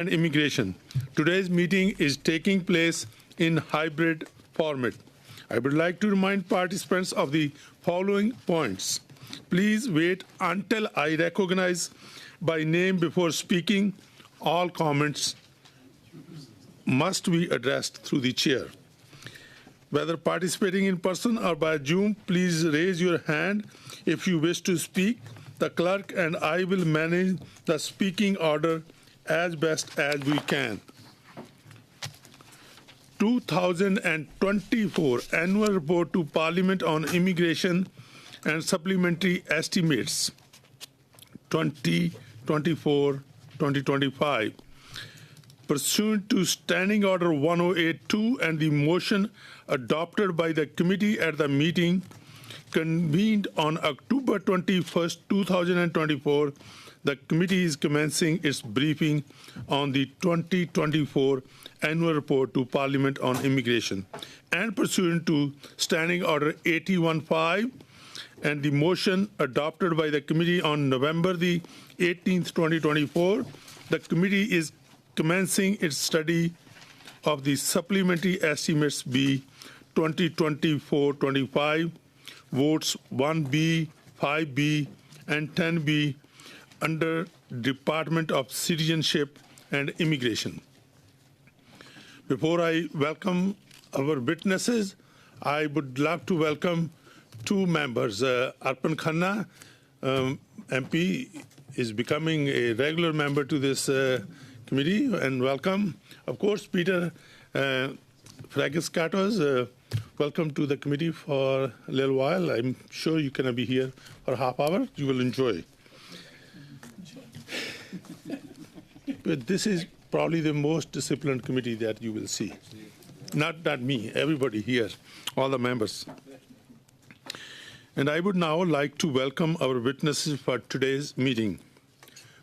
and immigration. Today's meeting is taking place in hybrid format. I would like to remind participants of the following points. Please wait until I recognize by name before speaking. All comments must be addressed through the chair. Whether participating in person or by Zoom, please raise your hand if you wish to speak. The clerk and I will manage the speaking order as best as we can. 2024 Annual Report to Parliament on Immigration and Supplementary Estimates 2024-2025. Pursuant to Standing Order 1082 and the motion adopted by the committee at the meeting convened on October 21st, 2024, the committee is commencing its briefing on the 2024 Annual Report to Parliament on Immigration. And pursuant to Standing Order 815 and the motion adopted by the committee on November the 18th, 2024, the committee is commencing its study of the Supplementary Estimates B 2024-25, votes 1B, 5B, and 10B under Department of Citizenship and Immigration. Before I welcome our witnesses, I would love to welcome two members. Arpan Khanna, MP, is becoming a regular member to this committee, and welcome. Of course, Peter Fragiskatos, welcome to the committee for a little while. I'm sure you're going to be here for a half hour. You will enjoy. But this is probably the most disciplined committee that you will see. Not me, everybody here, all the members. And I would now like to welcome our witnesses for today's meeting.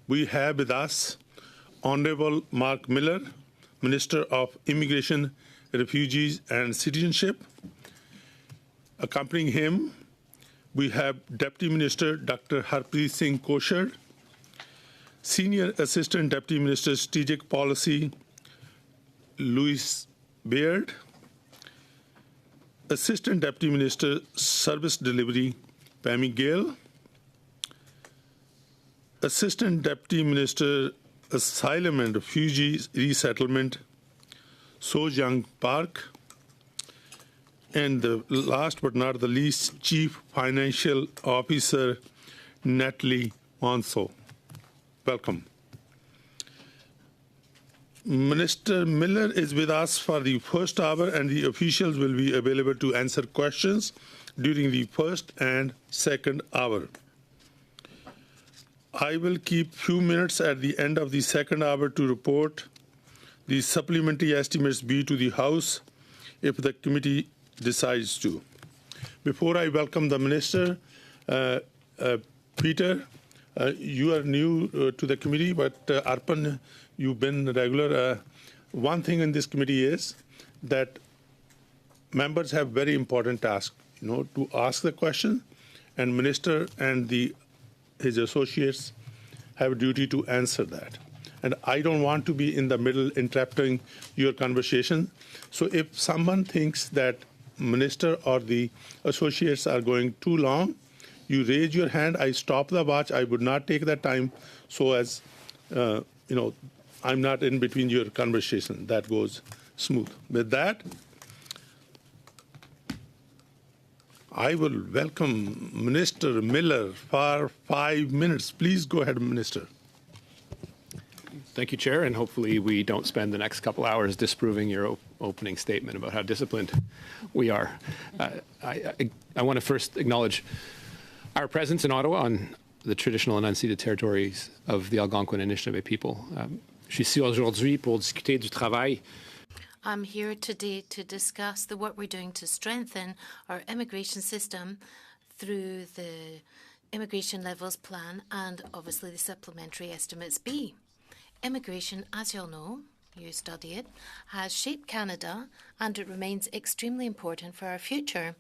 We have with us Honorable Marc Miller, Minister of Immigration, Refugees and Citizenship. Accompanying him, we have Deputy Minister Dr. Harpreet Singh Koshar, Senior Assistant Deputy Minister Strategic Policy, Louis Baird, Assistant Deputy Minister Service Delivery, Pammy Gale, Assistant Deputy Minister Asylum and Refugees Resettlement, Sojang Park, and the last but not the least, Chief Financial Officer Natalie Monso. Welcome. Minister Miller is with us for the first hour, and the officials will be available to answer questions during the first and second hour. I will keep few minutes at the end of the second hour to report the supplementary estimates B to the House if the committee decides to. Before I welcome the Minister, Peter, you are new to the committee, but Arpan, you've been regular. One thing in this committee is that members have very important tasks, to ask the question, and Minister and his associates have a duty to answer that. And I don't want to be in the middle interrupting your conversation. So if someone thinks that Minister or the associates are going too long, you raise your hand, I stop the watch. I would not take that time so as, I'm not in between your conversation. That goes smooth. With that, I will welcome Minister Miller for 5 minutes. Please go ahead, Minister. Thank you, Chair, and hopefully we don't spend the next couple hours disproving your opening statement about how disciplined we are. I want to first acknowledge our presence in Ottawa on the traditional and unceded territories of the Algonquin and Anishinaabe people. Je suis ici aujourd'hui pour discuter du travail. I'm here today to discuss the work we're doing to strengthen our immigration system through the Immigration Levels Plan and obviously the Supplementary Estimates B. Immigration, as you all know, you study it, has shaped Canada, and it remains extremely important for our future.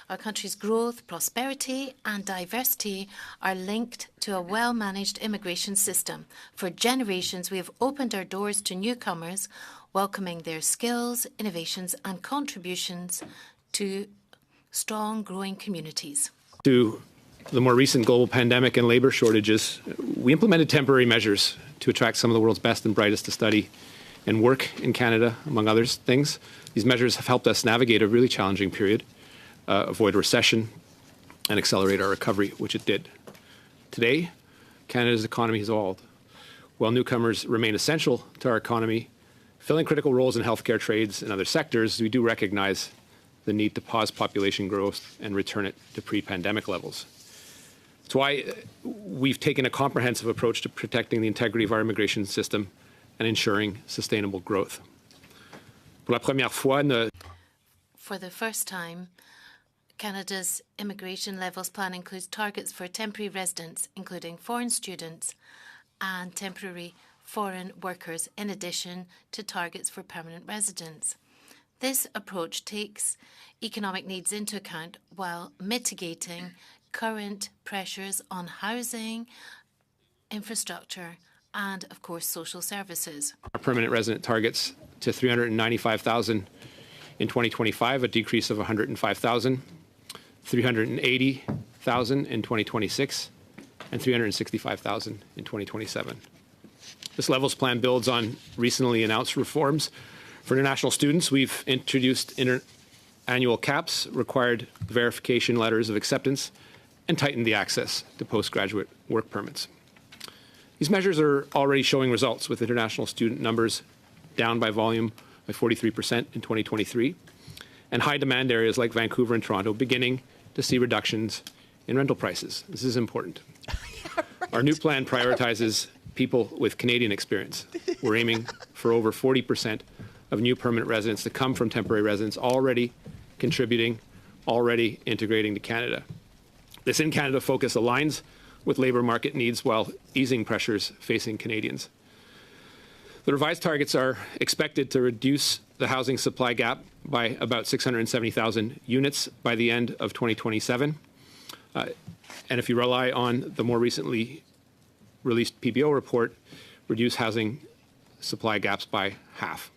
Our country's growth, prosperity, and diversity are linked to a well-managed immigration system. For generations, we have opened our doors to newcomers, welcoming their skills, innovations, and contributions to strong, growing communities. To the more recent global pandemic and labor shortages, we implemented temporary measures to attract some of the world's best and brightest to study and work in Canada, among other things. These measures have helped us navigate a really challenging period, avoid recession, and accelerate our recovery, which it did. Today, Canada's economy has evolved. While newcomers remain essential to our economy, filling critical roles in healthcare, trades, and other sectors, we do recognize the need to pause population growth and return it to pre-pandemic levels. That's why we've taken a comprehensive approach to protecting the integrity of our immigration system and ensuring sustainable growth. For the first time, Canada's immigration levels plan includes targets for temporary residents, including foreign students and temporary foreign workers, in addition to targets for permanent residents. This approach takes economic needs into account while mitigating current pressures on housing, infrastructure, and, of course, social services. Our permanent resident targets to 395,000 in 2025, a decrease of 105,000, 380,000 in 2026, and 365,000 in 2027. This levels plan builds on recently announced reforms. For international students, we've introduced annual caps, required verification letters of acceptance, and tightened the access to postgraduate work permits. These measures are already showing results, with international student numbers down by volume by 43% in 2023, and high demand areas like Vancouver and Toronto beginning to see reductions in rental prices. This is important. Yeah, right. Our new plan prioritizes people with Canadian experience. We're aiming for over 40% of new permanent residents to come from temporary residents already contributing, already integrating to Canada. This in Canada focus aligns with labour market needs while easing pressures facing Canadians. The revised targets are expected to reduce the housing supply gap by about 670,000 units by the end of 2027. And if you rely on the more recently released PBO report, reduce housing supply gaps by half.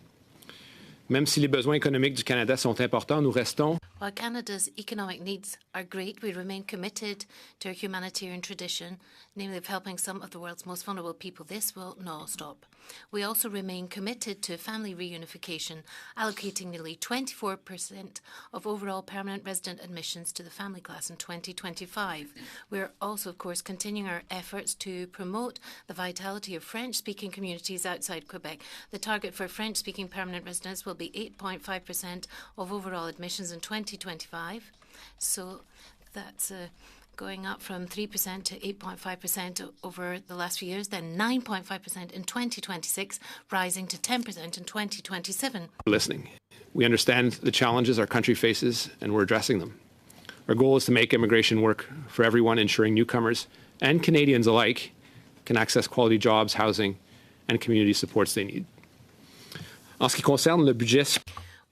Même si les besoins économiques du Canada sont importants, nous restons. While Canada's economic needs are great, we remain committed to our humanitarian tradition, namely of helping some of the world's most vulnerable people. This will not stop. We also remain committed to family reunification, allocating nearly 24% of overall permanent resident admissions to the family class in 2025. We are also, of course, continuing our efforts to promote the vitality of French-speaking communities outside Quebec. The target for French-speaking permanent residents will be 8.5% of overall admissions in 2025. So that's going up from 3% to 8.5% over the last few years, then 9.5% in 2026, rising to 10% in 2027. Listening. We understand the challenges our country faces, and we're addressing them. Our goal is to make immigration work for everyone, ensuring newcomers and Canadians alike can access quality jobs, housing, and community supports they need. En ce qui concerne le budget.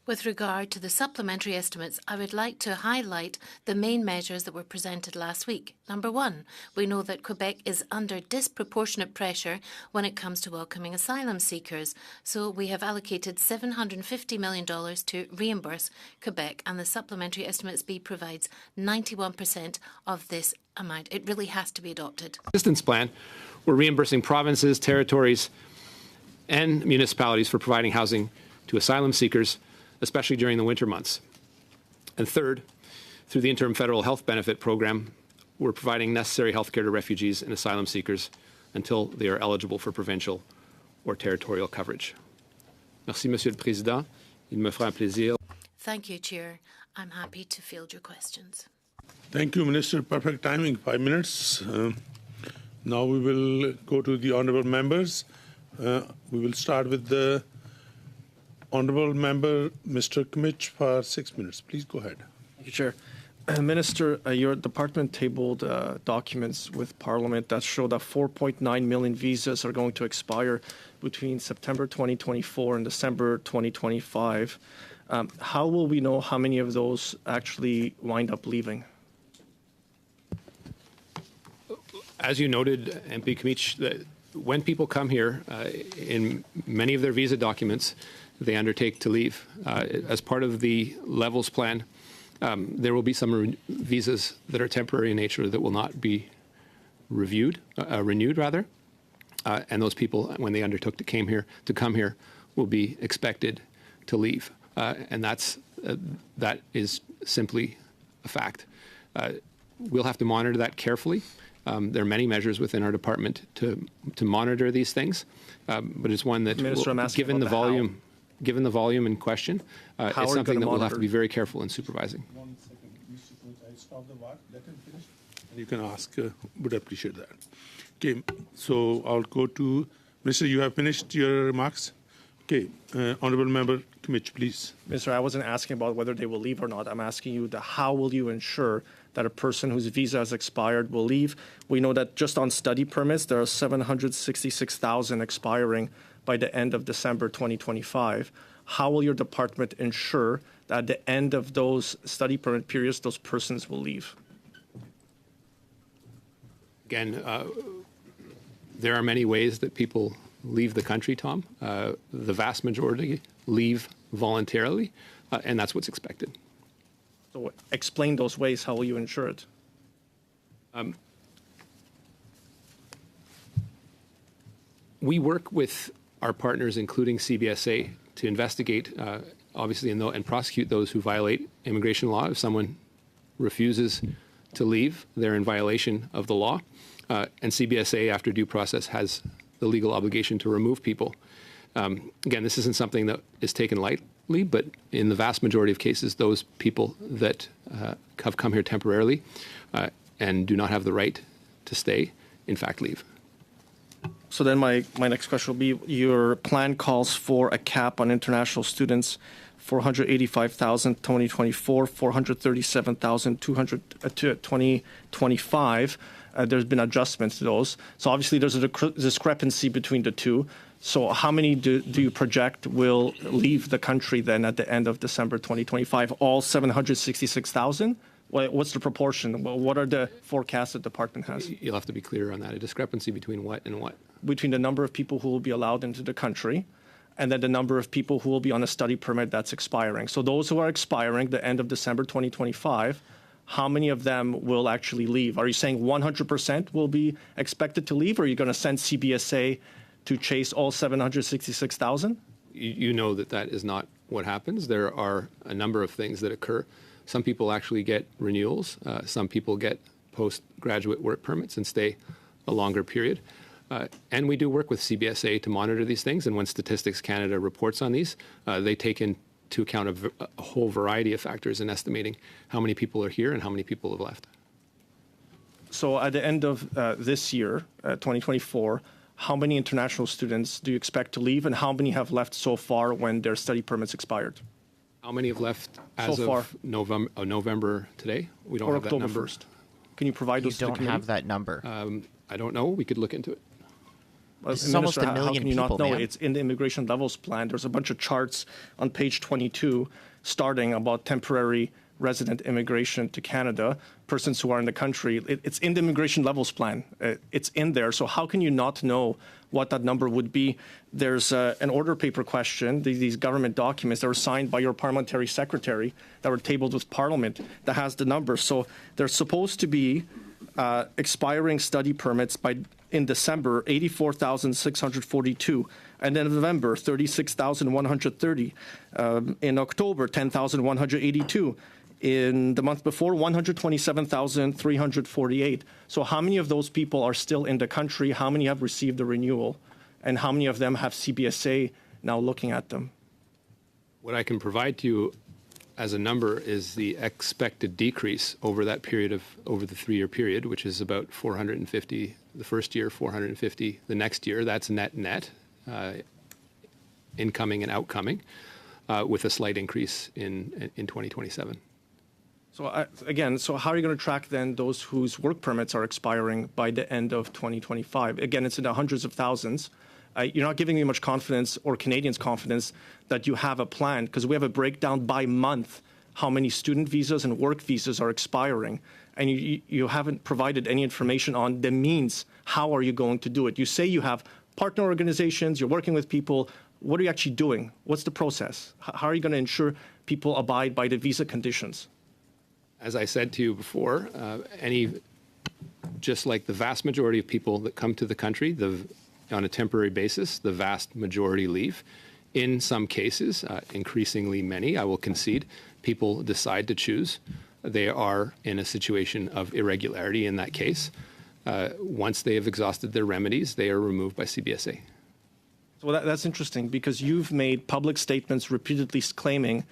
With regard to the supplementary estimates, I would like to highlight the main measures that were presented last week. Number one, we know that Quebec is under disproportionate pressure when it comes to welcoming asylum seekers. So we have allocated $750 million to reimburse Quebec, and the supplementary estimates B provides 91% of this amount. It really has to be adopted. Assistance plan, we're reimbursing provinces, territories, and municipalities for providing housing to asylum seekers, especially during the winter months. And third, through the interim federal health benefit program, we're providing necessary health care to refugees and asylum seekers until they are eligible for provincial or territorial coverage. Merci, Monsieur le Président. Il me fera un plaisir. Thank you, Chair. I'm happy to field your questions. Thank you, Minister. Perfect timing, 5 minutes. Now we will go to the honourable members. We will start with the Honourable Member, Mr. Kmich, for 6 minutes. Please go ahead. Thank you, Chair. Minister, your department tabled documents with Parliament that show that 4.9 million visas are going to expire between September 2024 and December 2025. How will we know how many of those actually wind up leaving? As you noted, MP Camich, when people come here, in many of their visa documents, they undertake to leave. As part of the levels plan, there will be some visas that are temporary in nature that will not be renewed, and those people, when they undertook to come here, will be expected to leave, and that is simply a fact. We'll have to monitor that carefully. There are many measures within our department to monitor these things, but it's one that, Minister, given the volume in question, it's something that we'll have to be very careful in supervising. 1 second, Mr. Coach, I stop the watch. Let him finish. And you can ask. Would appreciate that. Okay, so I'll go to Minister. You have finished your remarks. Okay, Honourable Member Camich, please. Minister, I wasn't asking about whether they will leave or not. I'm asking you how will you ensure that a person whose visa has expired will leave? We know that just on study permits, there are 766,000 expiring by the end of December 2025. How will your department ensure that at the end of those study permit periods, those persons will leave? Again, there are many ways that people leave the country, Tom. The vast majority leave voluntarily, and that's what's expected. So explain those ways. How will you ensure it? We work with our partners, including CBSA, to investigate, obviously, and prosecute those who violate immigration law. If someone refuses to leave, they're in violation of the law. And CBSA, after due process, has the legal obligation to remove people. Again, this isn't something that is taken lightly, but in the vast majority of cases, those people that have come here temporarily and do not have the right to stay, in fact, leave. So then my next question will be, your plan calls for a cap on international students, 485,000 2024, 437,000 2025. There's been adjustments to those. So obviously there's a discrepancy between the two. So how many do you project will leave the country then at the end of December 2025? All 766,000? What's the proportion? What are the forecasts the department has? You'll have to be clear on that. A discrepancy between what and what? Between the number of people who will be allowed into the country and then the number of people who will be on a study permit that's expiring. So those who are expiring the end of December 2025, how many of them will actually leave? Are you saying 100% will be expected to leave, or are you going to send CBSA to chase all 766,000? You know that is not what happens. There are a number of things that occur. Some people actually get renewals. Some people get postgraduate work permits and stay a longer period. And we do work with CBSA to monitor these things. And when Statistics Canada reports on these, they take into account a whole variety of factors in estimating how many people are here and how many people have left. So at the end of this year, 2024, how many international students do you expect to leave, and how many have left so far when their study permits expired? How many have left as so far? of November today? We don't or have October that number. 1st. Can you provide those to the You don't committee? have that number. I don't know. We could look into it. This is almost a How million can you not people, know? man. It's in the immigration levels plan. There's a bunch of charts on page 22 starting about temporary resident immigration to Canada, persons who are in the country. It's in the immigration levels plan. It's in there. So how can you not know what that number would be? There's an order paper question, these government documents that were signed by your parliamentary secretary that were tabled with Parliament that has the numbers. So there's supposed to be expiring study permits in December, 84,642. And then in November, 36,130. In October, 10,182. In the month before, 127,348. So how many of those people are still in the country? How many have received the renewal? And how many of them have CBSA now looking at them? What I can provide to you as a number is the expected decrease over that period over the 3-year period, which is about 450 the first year, 450 the next year. That's net, incoming and outcoming, with a slight increase in 2027. So again, so how are you going to track then those whose work permits are expiring by the end of 2025? Again, it's in the hundreds of thousands. You're not giving me much confidence or Canadians confidence that you have a plan, because we have a breakdown by month how many student visas and work visas are expiring. And you haven't provided any information on the means. How are you going to do it? You say you have partner organizations, you're working with people. What are you actually doing? What's the process? How are you going to ensure people abide by the visa conditions? As I said to you before, just like the vast majority of people that come to the country on a temporary basis, the vast majority leave. In some cases, increasingly many, I will concede, people decide to choose. They are in a situation of irregularity in that case. Once they have exhausted their remedies, they are removed by CBSA. So that's interesting, because you've made public statements repeatedly claiming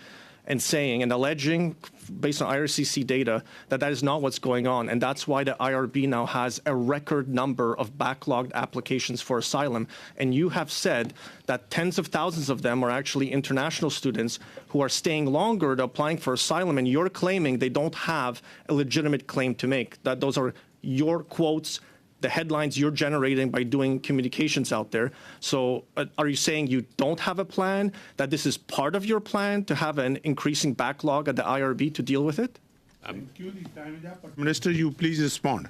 and saying and alleging, based on IRCC data, that is not what's going on. And that's why the IRB now has a record number of backlogged applications for asylum. And you have said that tens of thousands of them are actually international students who are staying longer, they're applying for asylum, and you're claiming they don't have a legitimate claim to make. That those are your quotes, the headlines you're generating by doing communications out there. So are you saying you don't have a plan, that this is part of your plan to have an increasing backlog at the IRB to deal with it? Minister, you please respond.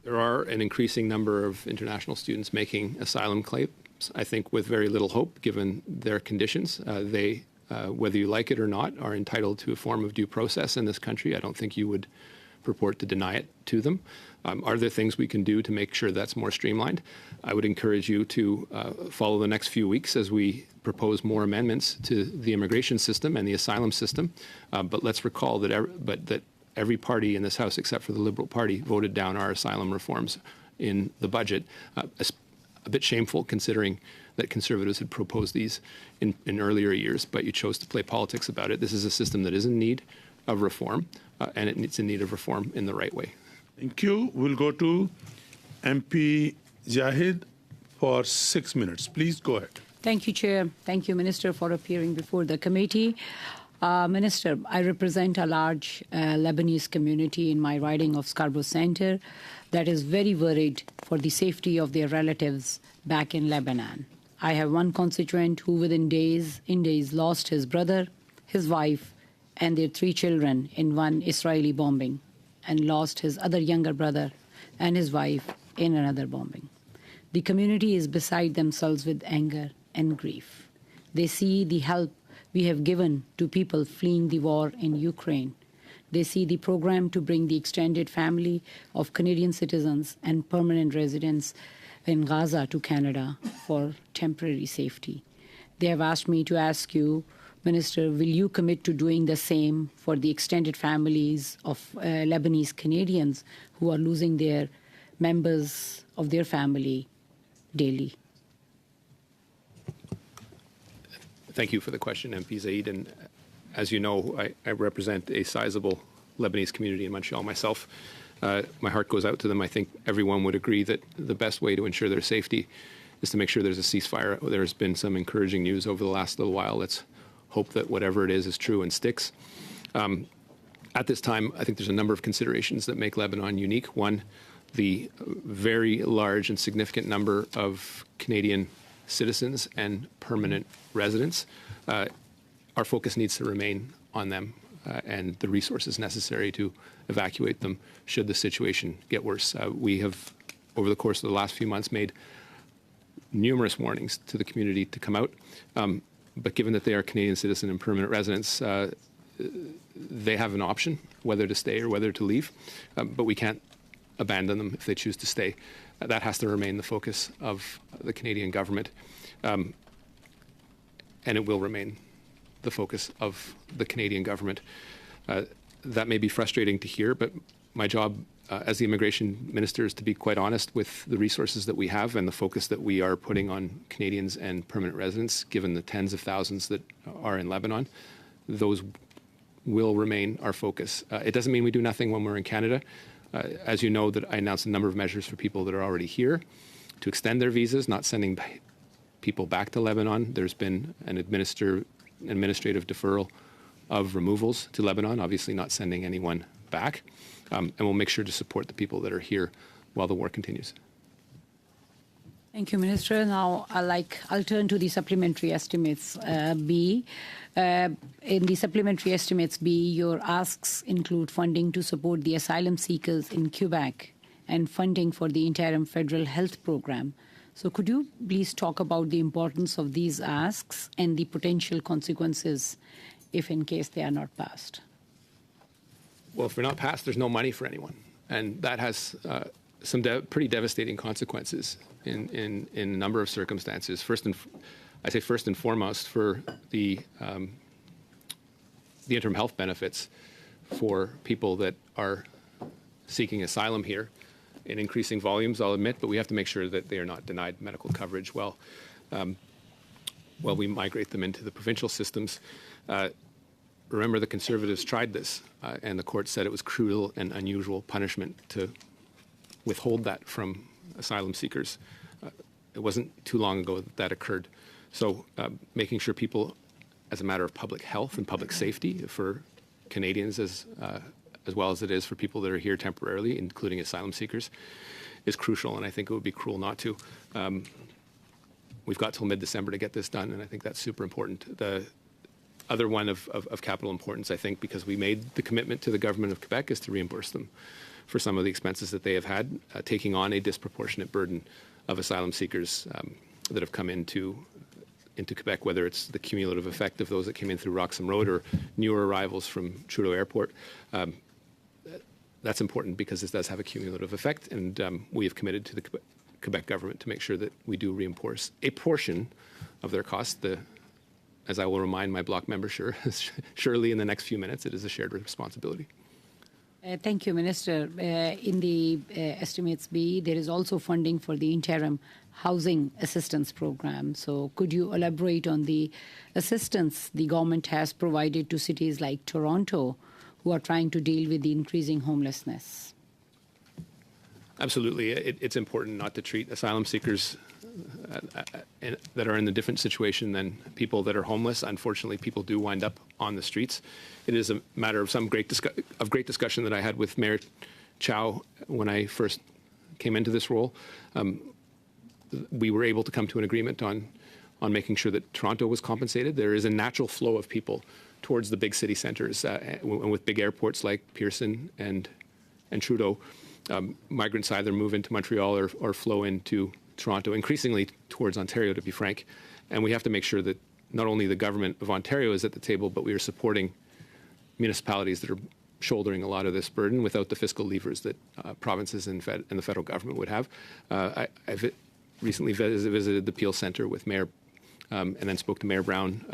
There are an increasing number of international students making asylum claims, I think with very little hope, given their conditions. They, whether you like it or not, are entitled to a form of due process in this country. I don't think you would purport to deny it to them. Are there things we can do to make sure that's more streamlined? I would encourage you to follow the next few weeks as we propose more amendments to the immigration system and the asylum system. But let's recall that every party in this House, except for the Liberal Party, voted down our asylum reforms in the budget. A bit shameful, considering that Conservatives had proposed these in earlier years, but you chose to play politics about it. This is a system that is in need of reform, and it's in need of reform in the right way. Thank you. We'll go to MP Zahid for 6 minutes. Please go ahead. Thank you, Chair. Thank you, Minister, for appearing before the committee. Minister, I represent a large Lebanese community in my riding of Scarborough Centre that is very worried for the safety of their relatives back in Lebanon. I have one constituent who within days lost his brother, his wife, and their 3 children in one Israeli bombing, and lost his other younger brother and his wife in another bombing. The community is beside themselves with anger and grief. They see the help we have given to people fleeing the war in Ukraine. They see the program to bring the extended family of Canadian citizens and permanent residents in Gaza to Canada for temporary safety. They have asked me to ask you, Minister, will you commit to doing the same for the extended families of Lebanese Canadians who are losing their members of their family daily? Thank you for the question, MP Zaid. And as you know, I represent a sizable Lebanese community in Montreal myself. My heart goes out to them. I think everyone would agree that the best way to ensure their safety is to make sure there's a ceasefire. There's been some encouraging news over the last little while. Let's hope that whatever it is true and sticks. At this time, I think there's a number of considerations that make Lebanon unique. One, the very large and significant number of Canadian citizens and permanent residents. Our focus needs to remain on them and the resources necessary to evacuate them should the situation get worse. We have, over the course of the last few months, made numerous warnings to the community to come out. But given that they are Canadian citizen and permanent residents, they have an option whether to stay or whether to leave. But we can't abandon them if they choose to stay. That has to remain the focus of the Canadian government. And it will remain the focus of the Canadian government. That may be frustrating to hear, but my job as the immigration minister is to be quite honest with the resources that we have and the focus that we are putting on Canadians and permanent residents, given the tens of thousands that are in Lebanon. Those will remain our focus. It doesn't mean we do nothing when we're in Canada. As you know, that I announced a number of measures for people that are already here to extend their visas, not sending people back to Lebanon. There's been an administrative deferral of removals to Lebanon, obviously not sending anyone back. And we'll make sure to support the people that are here while the war continues. Thank you, Minister. Now, I'll turn to the supplementary estimates B. In the supplementary estimates B, your asks include funding to support the asylum seekers in Quebec and funding for the interim federal health program. So could you please talk about the importance of these asks and the potential consequences if in case they are not passed? Well, if they're not passed, there's no money for anyone. And that has some pretty devastating consequences in a number of circumstances. First and foremost, for the interim health benefits for people that are seeking asylum here in increasing volumes, I'll admit, but we have to make sure that they are not denied medical coverage while we migrate them into the provincial systems. Remember, the Conservatives tried this, and the court said it was cruel and unusual punishment to withhold that from asylum seekers. It wasn't too long ago that that occurred. So making sure people, as a matter of public health and public safety for Canadians as well as it is for people that are here temporarily, including asylum seekers, is crucial, and I think it would be cruel not to. We've got till mid-December to get this done, and I think that's super important. The other one of capital importance, I think, because we made the commitment to the government of Quebec, is to reimburse them for some of the expenses that they have had, taking on a disproportionate burden of asylum seekers that have come into Quebec, whether it's the cumulative effect of those that came in through Roxham Road or newer arrivals from Trudeau Airport. That's important because this does have a cumulative effect, and we have committed to the Quebec government to make sure that we do reimburse a portion of their costs. As I will remind my bloc member, surely in the next few minutes, it is a shared responsibility. Thank you, Minister. In the estimates B, there is also funding for the interim housing assistance program. So could you elaborate on the assistance the government has provided to cities like Toronto who are trying to deal with the increasing homelessness? Absolutely. It's important not to treat asylum seekers that are in a different situation than people that are homeless. Unfortunately, people do wind up on the streets. It is a matter of great discussion that I had with Mayor Chow when I first came into this role. We were able to come to an agreement on making sure that Toronto was compensated. There is a natural flow of people towards the big city centres, and with big airports like Pearson and Trudeau, migrants either move into Montreal or flow into Toronto, increasingly towards Ontario, to be frank. And we have to make sure that not only the government of Ontario is at the table, but we are supporting municipalities that are shouldering a lot of this burden without the fiscal levers that provinces and the federal government would have. I've recently visited the Peel Centre with Mayor, and then spoke to Mayor Brown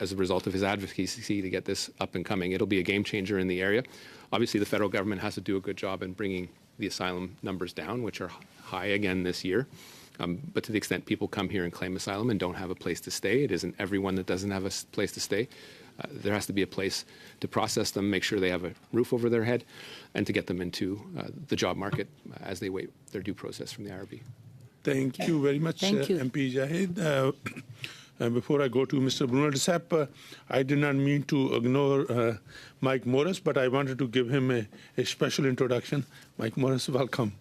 as a result of his advocacy to get this up and coming. It'll be a game changer in the area. Obviously, the federal government has to do a good job in bringing the asylum numbers down, which are high again this year. But to the extent people come here and claim asylum and don't have a place to stay, it isn't everyone that doesn't have a place to stay. There has to be a place to process them, make sure they have a roof over their head, and to get them into the job market as they wait their due process from the IRB. Thank you very much, MP Jahid. Before I go to Mr. Bruno de Sepp, I did not mean to ignore Mike Morris, but I wanted to give him a special introduction. Mike Morris, welcome.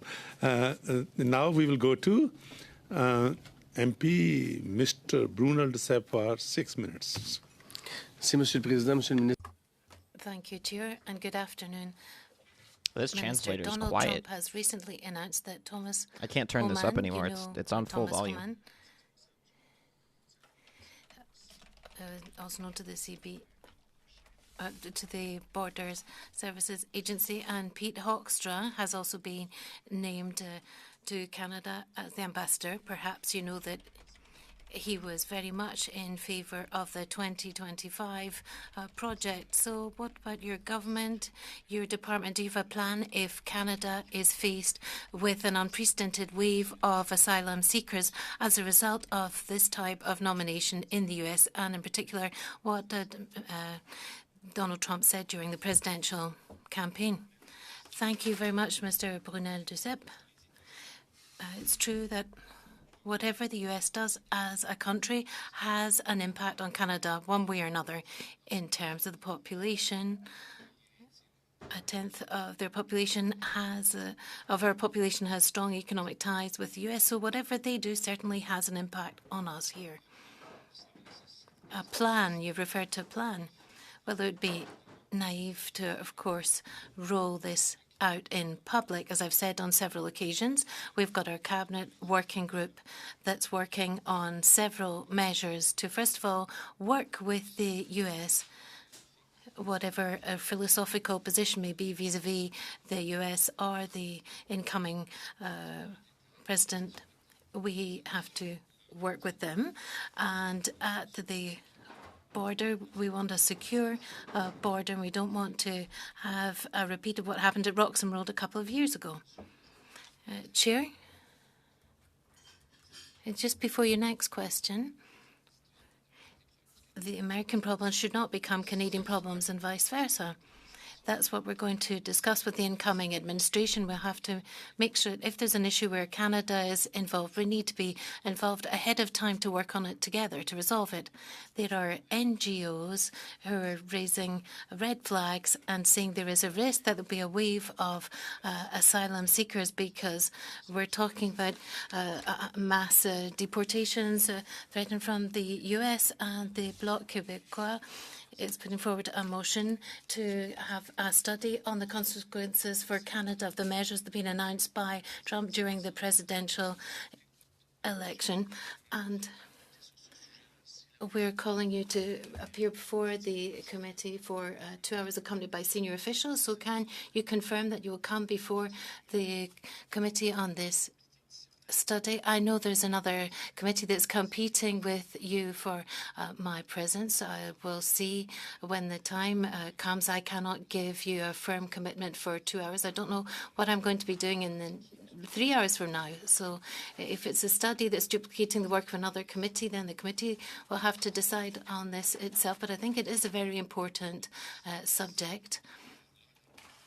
Now we will go to MP Mr. Bruno de Sepp for 6 minutes. Merci, Monsieur le Président, Monsieur le Ministre. Thank you, Chair, and good afternoon. This translator is Donald quiet. Trump has recently announced that Thomas I can't turn this up Homan, anymore. It's on full Thomas volume. Homan, also known to the to the Borders Services Agency, and Pete Hoekstra has also been named to Canada as the ambassador. Perhaps you know that he was very much in favour of the 2025 project. So what about your government, your department? Do you have a plan if Canada is faced with an unprecedented wave of asylum seekers as a result of this type of nomination in the US, and in particular what Donald Trump said during the presidential campaign? Thank you very much, Mr. Brunel de Sepp. It's true that whatever the US does as a country has an impact on Canada one way or another in terms of the population. A tenth of their population has strong economic ties with the US, so whatever they do certainly has an impact on us here. A plan, you've referred to a plan. Well, it would be naive to, of course, roll this out in public. As I've said on several occasions, we've got our cabinet working group that's working on several measures to, first of all, work with the US, whatever a philosophical position may be vis-à-vis the US or the incoming president. We have to work with them. And at the border, we want a secure border, and we don't want to have a repeat of what happened at Roxham Road a couple of years ago. Chair? Just before your next question, the American problems should not become Canadian problems and vice versa. That's what we're going to discuss with the incoming administration. We'll have to make sure if there's an issue where Canada is involved, we need to be involved ahead of time to work on it together to resolve it. There are NGOs who are raising red flags and saying there is a risk that there'll be a wave of asylum seekers because we're talking about mass deportations threatened from the US, and the Bloc Québécois is putting forward a motion to have a study on the consequences for Canada of the measures that have been announced by Trump during the presidential election. And we're calling you to appear before the committee for 2 hours accompanied by senior officials. So can you confirm that you will come before the committee on this study? I know there's another committee that's competing with you for my presence. I will see when the time comes. I cannot give you a firm commitment for 2 hours. I don't know what I'm going to be doing in the 3 hours from now. So if it's a study that's duplicating the work of another committee, then the committee will have to decide on this itself. But I think it is a very important subject.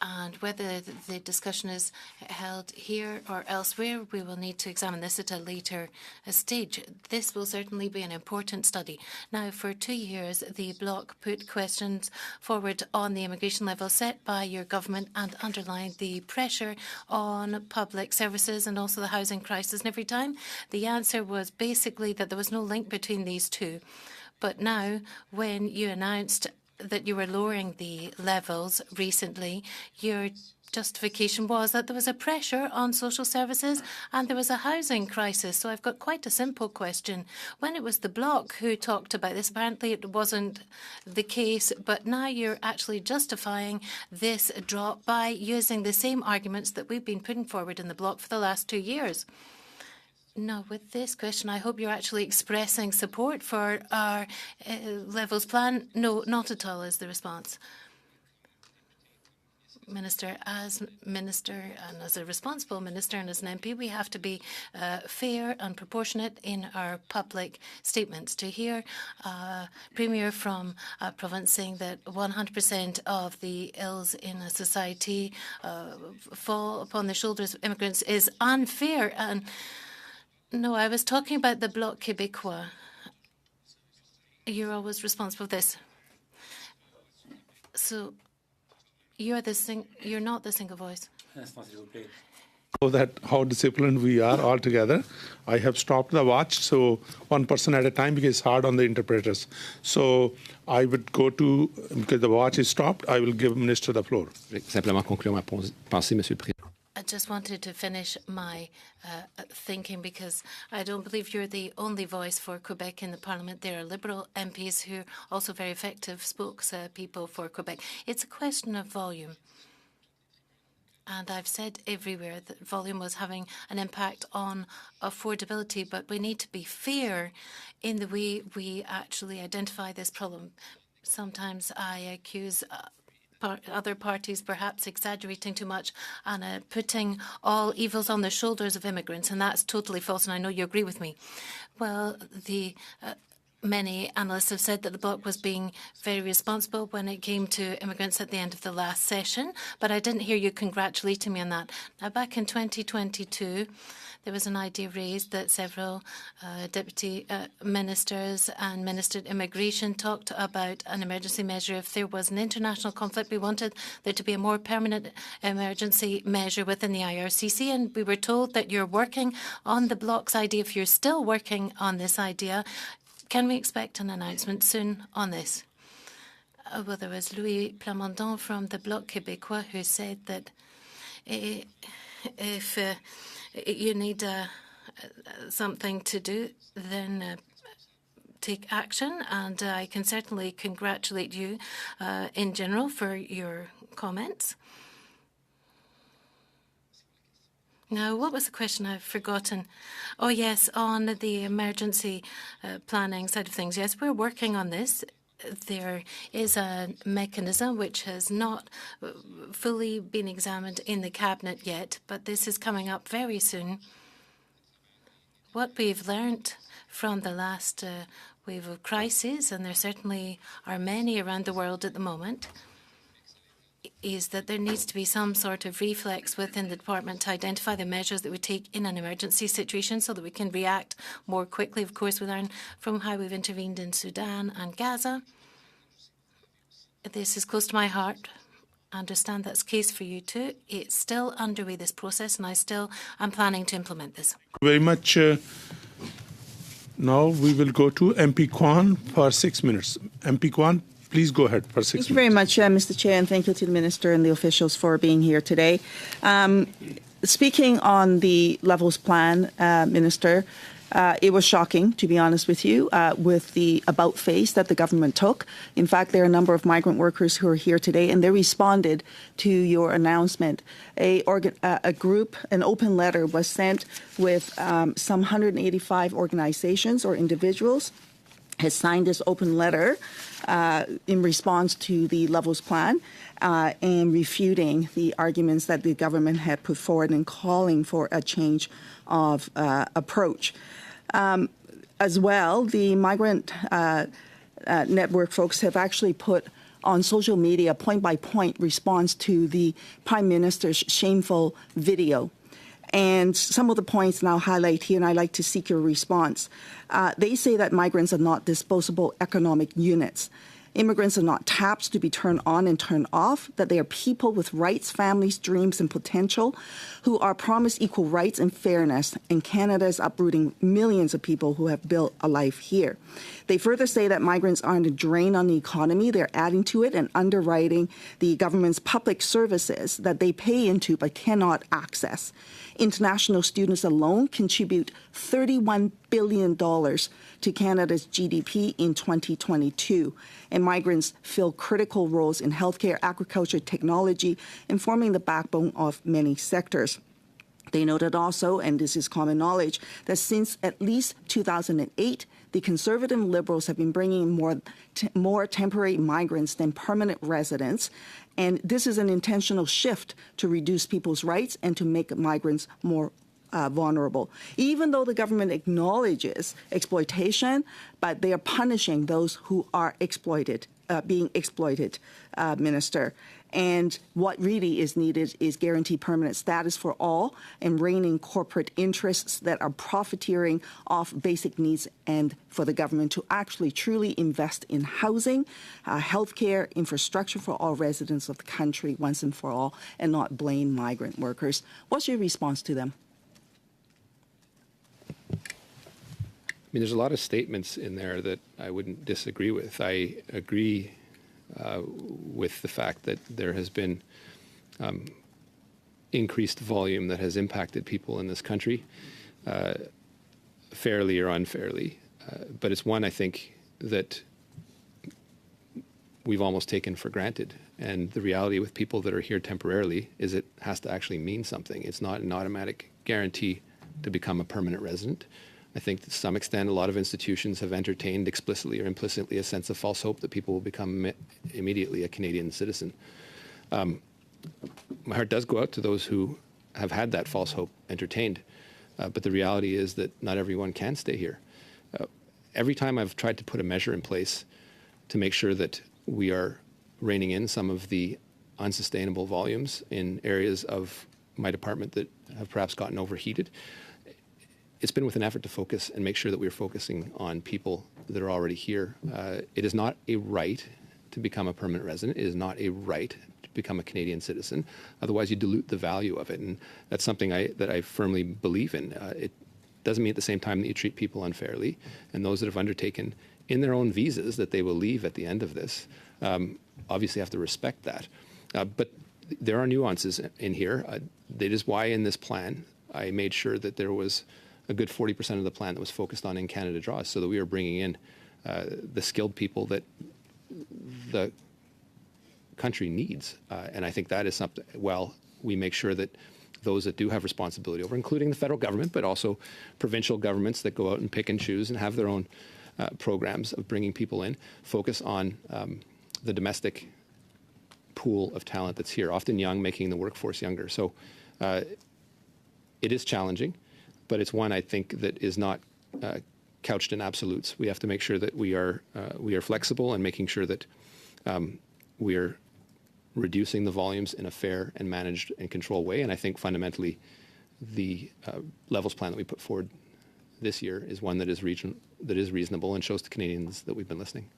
And whether the discussion is held here or elsewhere, we will need to examine this at a later stage. This will certainly be an important study. Now, for 2 years, the Bloc put questions forward on the immigration level set by your government and underlined the pressure on public services and also the housing crisis. And every time, the answer was basically that there was no link between these two. But now, when you announced that you were lowering the levels recently, your justification was that there was a pressure on social services and there was a housing crisis. So I've got quite a simple question. When it was the Bloc who talked about this, apparently it wasn't the case, but now you're actually justifying this drop by using the same arguments that we've been putting forward in the Bloc for the last 2 years. No, with this question, I hope you're actually expressing support for our levels plan. No, not at all is the response. Minister and as a responsible minister and as an MP, we have to be fair and proportionate in our public statements. To hear a Premier from a province saying that 100% of the ills in a society fall upon the shoulders of immigrants is unfair. And no, I was talking about the Bloc Québécois. You're always responsible for this. So you're not the single voice. So that how disciplined we are all together. I have stopped the watch, so one person at a time because it's hard on the interpreters. So I would go to, because the watch is stopped, I will give Minister the floor. Simplement conclure ma pensée, Monsieur le Président. I just wanted to finish my thinking because I don't believe you're the only voice for Quebec in the Parliament. There are Liberal MPs who are also very effective spokespeople for Quebec. It's a question of volume. And I've said everywhere that volume was having an impact on affordability, but we need to be fair in the way we actually identify this problem. Sometimes I accuse other parties perhaps exaggerating too much and putting all evils on the shoulders of immigrants, and that's totally false, and I know you agree with me. Well, the Many analysts have said that the Bloc was being very responsible when it came to immigrants at the end of the last session, but I didn't hear you congratulating me on that. Now, back in 2022, there was an idea raised that several deputy ministers and Minister of Immigration talked about an emergency measure. If there was an international conflict, we wanted there to be a more permanent emergency measure within the IRCC, and we were told that you're working on the Bloc's idea. If you're still working on this idea, can we expect an announcement soon on this? Well, there was Louis Plamondon from the Bloc Québécois who said that if you need something to do, then take action. And I can certainly congratulate you in general for your comments. Now, what was the question? I've forgotten. Oh, yes, on the emergency planning side of things. Yes, we're working on this. There is a mechanism which has not fully been examined in the Cabinet yet, but this is coming up very soon. What we've learnt from the last wave of crises, and there certainly are many around the world at the moment, is that there needs to be some sort of reflex within the department to identify the measures that we take in an emergency situation so that we can react more quickly. Of course, we learn from how we've intervened in Sudan and Gaza. This is close to my heart. I understand that's the case for you too. It's still underway, this process, and I still am planning to implement this. Thank you very much. Now we will go to MP Kwan for 6 minutes. MP Kwan, please go ahead for 6 minutes. Thank you very much, Mr. Chair, and thank you to the Minister and the officials for being here today. Speaking on the Levels Plan, Minister, it was shocking, to be honest with you, with the about face that the government took. In fact, there are a number of migrant workers who are here today, and they responded to your announcement. A group, an open letter was sent with some 185 organizations or individuals has signed this open letter in response to the Levels Plan and refuting the arguments that the government had put forward and calling for a change of approach. As well, the migrant network folks have actually put on social media point-by-point response to the Prime Minister's shameful video. And some of the points now highlight here, and I'd like to seek your response. They say that migrants are not disposable economic units. Immigrants are not taps to be turned on and turned off, that they are people with rights, families, dreams, and potential who are promised equal rights and fairness, and Canada is uprooting millions of people who have built a life here. They further say that migrants aren't a drain on the economy, they're adding to it and underwriting the government's public services that they pay into but cannot access. International students alone contribute $31 billion to Canada's GDP in 2022, and migrants fill critical roles in healthcare, agriculture, technology, and forming the backbone of many sectors. They noted also, and this is common knowledge, that since at least 2008, the Conservative Liberals have been bringing more temporary migrants than permanent residents, and this is an intentional shift to reduce people's rights and to make migrants more vulnerable. Even though the government acknowledges exploitation, but they are punishing those who are exploited, being exploited, Minister. And what really is needed is guaranteed permanent status for all and reining corporate interests that are profiteering off basic needs, and for the government to actually truly invest in housing, healthcare, infrastructure for all residents of the country once and for all, and not blame migrant workers. What's your response to them? I mean, there's a lot of statements in there that I wouldn't disagree with. I agree with the fact that there has been increased volume that has impacted people in this country, fairly or unfairly. But it's one, I think, that we've almost taken for granted. And the reality with people that are here temporarily is it has to actually mean something. It's not an automatic guarantee to become a permanent resident. I think to some extent a lot of institutions have entertained explicitly or implicitly a sense of false hope that people will become immediately a Canadian citizen. My heart does go out to those who have had that false hope entertained, but the reality is that not everyone can stay here. every time I've tried to put a measure in place to make sure that we are reining in some of the unsustainable volumes in areas of my department that have perhaps gotten overheated, it's been with an effort to focus and make sure that we're focusing on people that are already here. It is not a right to become a permanent resident. It is not a right to become a Canadian citizen. Otherwise, you dilute the value of it. And that's something that I firmly believe in. It doesn't mean at the same time that you treat people unfairly. And those that have undertaken in their own visas that they will leave at the end of this obviously have to respect that. But there are nuances in here. That is why in this plan, I made sure that there was a good 40% of the plan that was focused on in-Canada draws, so that we are bringing in the skilled people that the country needs. And I think that is something, well, we make sure that those that do have responsibility over, including the federal government, but also provincial governments that go out and pick and choose and have their own programs of bringing people in, focus on the domestic pool of talent that's here, often young, making the workforce younger. So it is challenging, but it's one I think that is not couched in absolutes. We have to make sure that we are flexible and making sure that we are reducing the volumes in a fair and managed and controlled way. And I think fundamentally the levels plan that we put forward this year is one that is reasonable and shows to Canadians that we've been listening.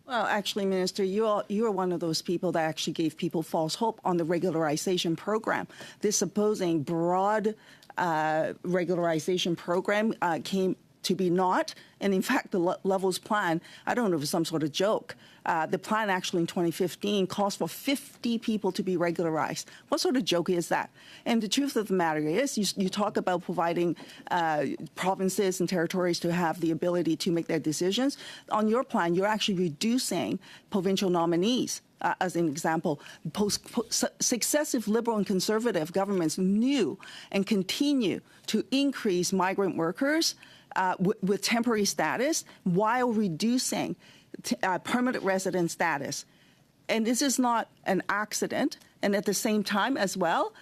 Well, actually, Minister, you are one of those people that actually gave people false hope on the regularization program. This supposing broad regularization program came to be not. And in fact, the levels plan, I don't know if it's some sort of joke. The plan actually in 2015 calls for 50 people to be regularized. What sort of joke is that? And the truth of the matter is, you talk about providing provinces and territories to have the ability to make their decisions. On your plan, you're actually reducing provincial nominees. As an example, successive Liberal and Conservative governments knew and continue to increase migrant workers with temporary status while reducing permanent resident status. And this is not an accident. And at the same time as well,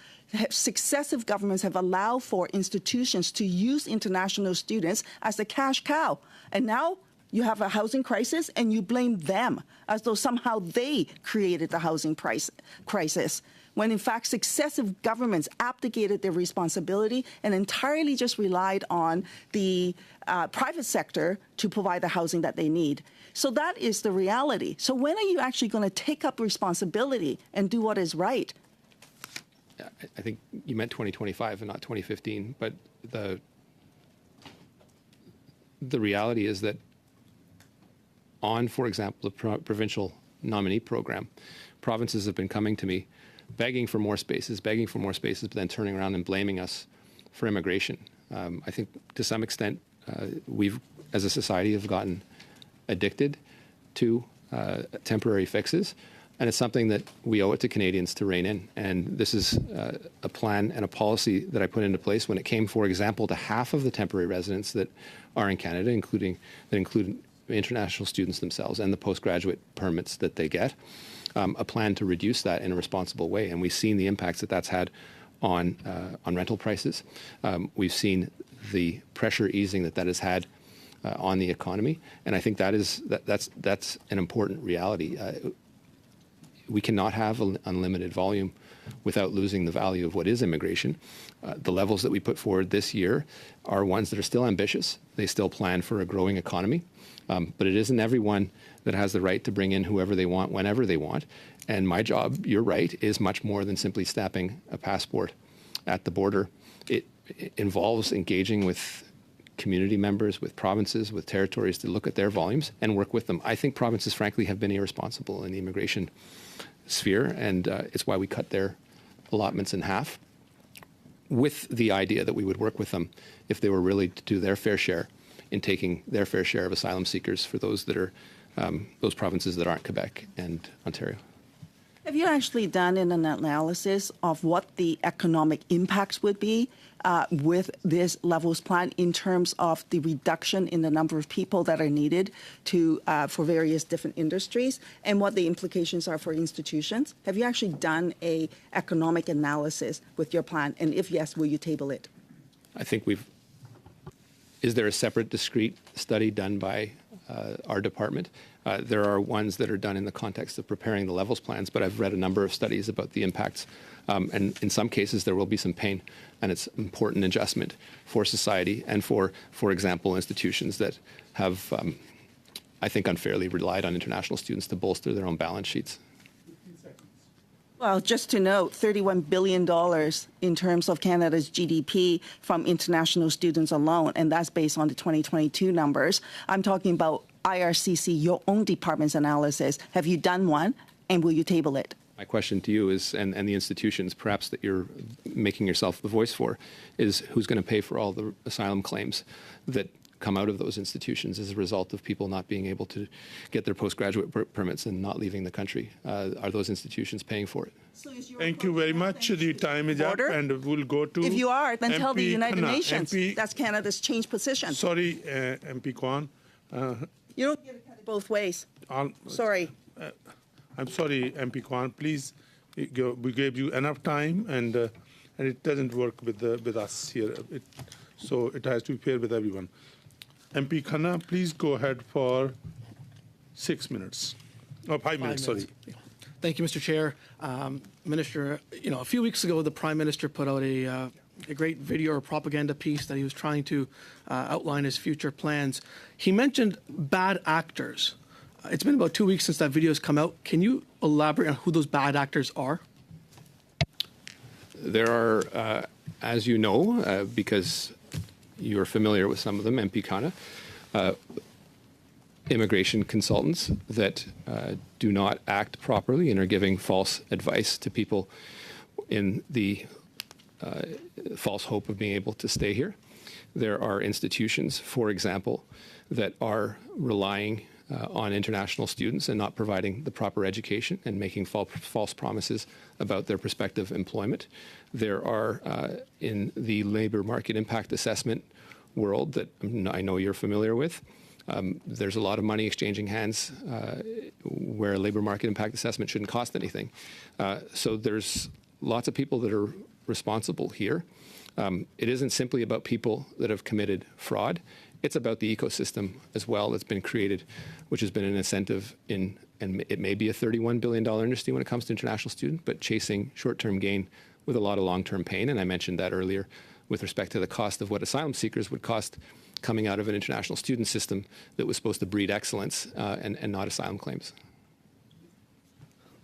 successive governments have allowed for institutions to use international students as a cash cow. And now you have a housing crisis and you blame them as though somehow they created the housing crisis, when in fact successive governments abdicated their responsibility and entirely just relied on the private sector to provide the housing that they need. So that is the reality. So when are you actually going to take up responsibility and do what is right? I think you meant 2025 and not 2015, but the reality is that on, for example, the provincial nominee program, provinces have been coming to me begging for more spaces, but then turning around and blaming us for immigration. I think to some extent we've, as a society, have gotten addicted to temporary fixes, and it's something that we owe it to Canadians to rein in. And this is a plan and a policy that I put into place when it came, for example, to half of the temporary residents that are in Canada, include international students themselves and the postgraduate permits that they get, a plan to reduce that in a responsible way. And we've seen the impacts that that's had on rental prices. We've seen the pressure easing that has had on the economy. And I think that's an important reality. We cannot have an unlimited volume without losing the value of what is immigration. The levels that we put forward this year are ones that are still ambitious. They still plan for a growing economy. But it isn't everyone that has the right to bring in whoever they want, whenever they want. And my job, you're right, is much more than simply snapping a passport at the border. It involves engaging with community members, with provinces, with territories to look at their volumes and work with them. I think provinces, frankly, have been irresponsible in the immigration sphere, and it's why we cut their allotments in half, with the idea that we would work with them if they were really to do their fair share in taking their fair share of asylum seekers for those that are those provinces that aren't Quebec and Ontario. Have you actually done an analysis of what the economic impacts would be with this levels plan in terms of the reduction in the number of people that are needed for various different industries, and what the implications are for institutions? Have you actually done a economic analysis with your plan? And if yes, will you table it? I think we've Is there a separate, discrete study done by our department? There are ones that are done in the context of preparing the levels plans, but I've read a number of studies about the impacts. And in some cases, there will be some pain, and it's important adjustment for society and for example, institutions that have, I think, unfairly relied on international students to bolster their own balance sheets. Well, just to note, $31 billion in terms of Canada's GDP from international students alone, and that's based on the 2022 numbers. I'm talking about IRCC, your own department's analysis. Have you done one, and will you table it? My question to you is, and the institutions perhaps that you're making yourself the voice for, is who's going to pay for all the asylum claims that come out of those institutions as a result of people not being able to get their postgraduate permits and not leaving the country? Are those institutions paying for it? Thank you very much. The time is up, and we'll go to. If you are, then tell the MP United Khanna. Nations. MP That's Canada's changed position. Sorry, MP Kwan. You don't get it both ways. Sorry. I'm sorry, MP Kwan. Please, we gave you enough time, and it doesn't work with us here. So it has to be fair with everyone. MP Khanna, please go ahead for 6 minutes. Oh, 5 minutes, sorry. Thank you, Mr. Chair. Minister, a few weeks ago, the Prime Minister put out a great video or propaganda piece that he was trying to outline his future plans. He mentioned bad actors. It's been about 2 weeks since that video has come out. Can you elaborate on who those bad actors are? There are, as you know, because you're familiar with some of them, MP Khanna, immigration consultants that do not act properly and are giving false advice to people in the false hope of being able to stay here. There are institutions, for example, that are relying on international students and not providing the proper education and making false promises about their prospective employment. There are, in the labor market impact assessment world that I know you're familiar with, there's a lot of money exchanging hands where labor market impact assessment shouldn't cost anything. So there's lots of people that are responsible here. It isn't simply about people that have committed fraud. It's about the ecosystem as well that's been created, which has been an incentive in, and it may be a $31 billion industry when it comes to international students, but chasing short-term gain with a lot of long-term pain. And I mentioned that earlier with respect to the cost of what asylum seekers would cost coming out of an international student system that was supposed to breed excellence and not asylum claims.